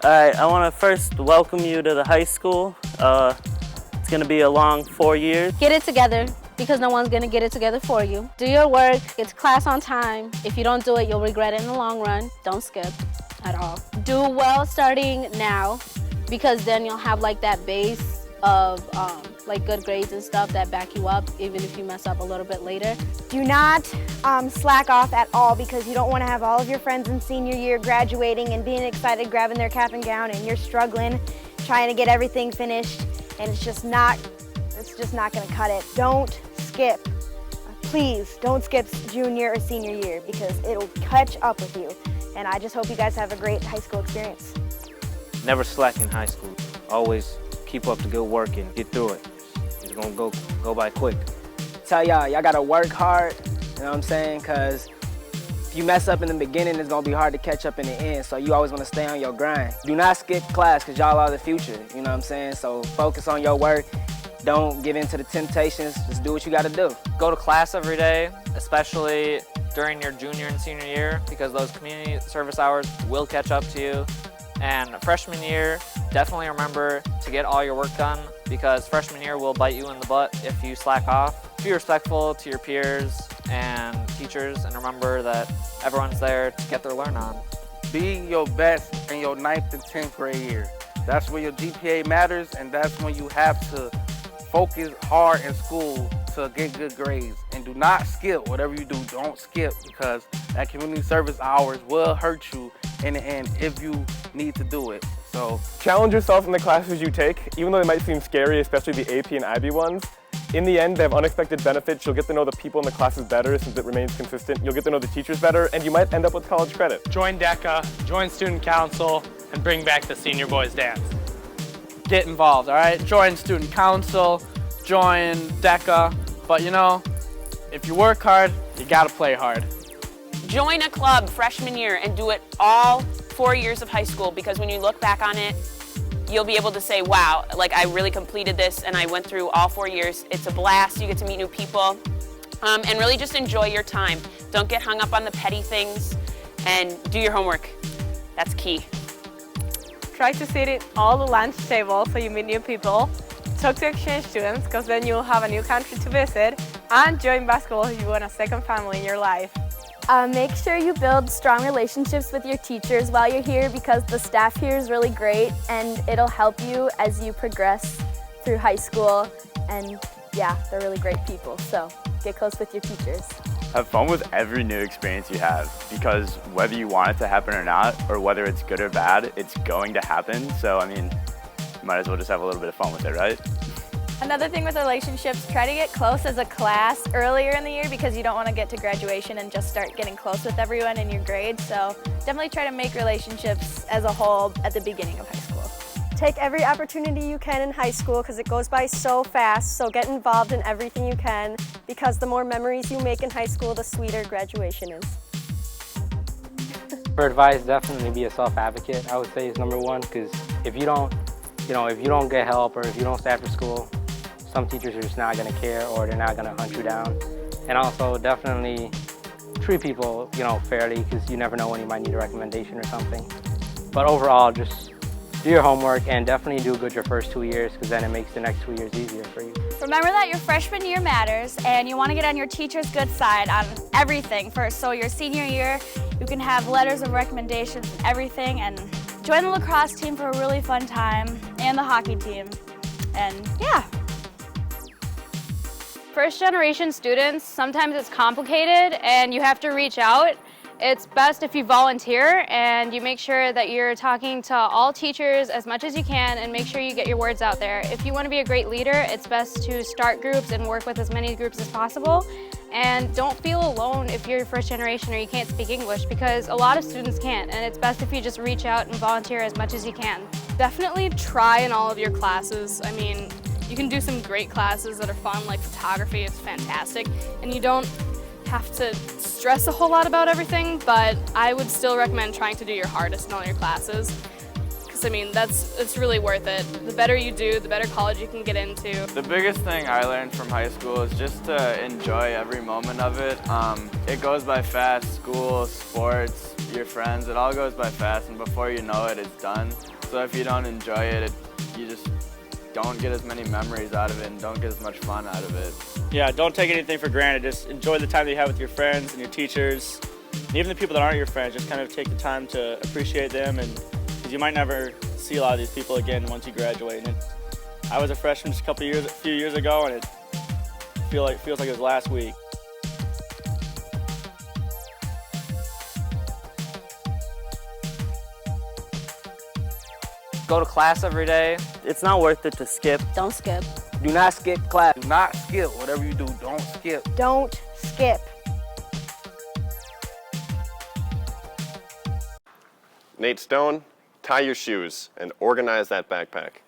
Alright, I want to first welcome you to the high school. It's going to be a long 4 years. Get it together, because no one's going to get it together for you. Do your work, get to class on time. If you don't do it, you'll regret it in the long run. Don't skip at all. Do well starting now, because then you'll have like that base of like good grades and stuff that back you up, even if you mess up a little bit later. Do not slack off at all, because you don't want to have all of your friends in senior year graduating and being excited, grabbing their cap and gown, and you're struggling, trying to get everything finished, and it's just not going to cut it. Don't skip. Please don't skip junior or senior year, because it'll catch up with you. And I just hope you guys have a great high school experience. Never slack in high school. Always keep up the good work and get through it. It's gonna go by quick. Tell y'all gotta work hard, you know what I'm saying? Because if you mess up in the beginning, it's gonna be hard to catch up in the end. So you always wanna stay on your grind. Do not skip class, because y'all are the future, you know what I'm saying? So focus on your work. Don't give in to the temptations. Just do what you gotta do. Go to class every day, especially during your junior and senior year, because those community service hours will catch up to you. And freshman year, definitely remember to get all your work done, because freshman year will bite you in the butt if you slack off. Be respectful to your peers and teachers, and remember that everyone's there to get their learn on. Be your best in your 9th and 10th grade year. That's when your GPA matters, and that's when you have to focus hard in school to get good grades. And do not skip. Whatever you do, don't skip, because that community service hours will hurt you in the end if you need to do it. So challenge yourself in the classes you take, even though they might seem scary, especially the AP and IB ones. In the end, they have unexpected benefits. You'll get to know the people in the classes better since it remains consistent. You'll get to know the teachers better, and you might end up with college credit. Join DECA, join student council, and bring back the senior boys dance. Get involved, all right? Join student council, join DECA, but you know, if you work hard, you gotta play hard. Join a club freshman year and do it all 4 years of high school, because when you look back on it, you'll be able to say, wow, like I really completed this and I went through all 4 years. It's a blast, you get to meet new people, and really just enjoy your time. Don't get hung up on the petty things, and do your homework. That's key. Try to sit at all the lunch tables so you meet new people. Talk to exchange students, because then you'll have a new country to visit, and join basketball if you want a second family in your life. Make sure you build strong relationships with your teachers while you're here, because the staff here is really great and it'll help you as you progress through high school. And yeah, they're really great people, so get close with your teachers. Have fun with every new experience you have, because whether you want it to happen or not, or whether it's good or bad, it's going to happen. So I mean, you might as well just have a little bit of fun with it, right? Another thing with relationships, try to get close as a class earlier in the year, because you don't want to get to graduation and just start getting close with everyone in your grade. So definitely try to make relationships as a whole at the beginning of high school. Take every opportunity you can in high school, because it goes by so fast, so get involved in everything you can, because the more memories you make in high school, the sweeter graduation is. For advice, definitely be a self-advocate, I would say, is number one, because if you don't get help, or if you don't stay after school, some teachers are just not going to care, or they're not going to hunt you down. And also definitely treat people, fairly, because you never know when you might need a recommendation or something. But overall, just do your homework and definitely do good your first 2 years, because then it makes the next 2 years easier for you. Remember that your freshman year matters, and you want to get on your teacher's good side on everything first. So your senior year, you can have letters of recommendations and everything, and join the lacrosse team for a really fun time, and the hockey team, and yeah. First generation students, sometimes it's complicated and you have to reach out. It's best if you volunteer and you make sure that you're talking to all teachers as much as you can, and make sure you get your words out there. If you want to be a great leader, it's best to start groups and work with as many groups as possible. And don't feel alone if you're first generation or you can't speak English, because a lot of students can't, and it's best if you just reach out and volunteer as much as you can. Definitely try in all of your classes. I mean, you can do some great classes that are fun, like photography, it's fantastic, and you don't have to stress a whole lot about everything, but I would still recommend trying to do your hardest in all your classes, because class, I mean, it's really worth it. The better you do, the better college you can get into. The biggest thing I learned from high school is just to enjoy every moment of it. It goes by fast, school, sports, your friends, it all goes by fast, and before you know it, it's done. So if you don't enjoy it, you just don't get as many memories out of it and don't get as much fun out of it. Yeah, don't take anything for granted. Just enjoy the time that you have with your friends and your teachers. And even the people that aren't your friends, just kind of take the time to appreciate them, and because you might never see a lot of these people again once you graduate. And I was a freshman just a few years ago, and it feels like it was last week. Go to class every day. It's not worth it to skip. Don't skip. Do not skip class. Do not skip. Whatever you do, don't skip. Don't skip. Nate Stone, tie your shoes and organize that backpack.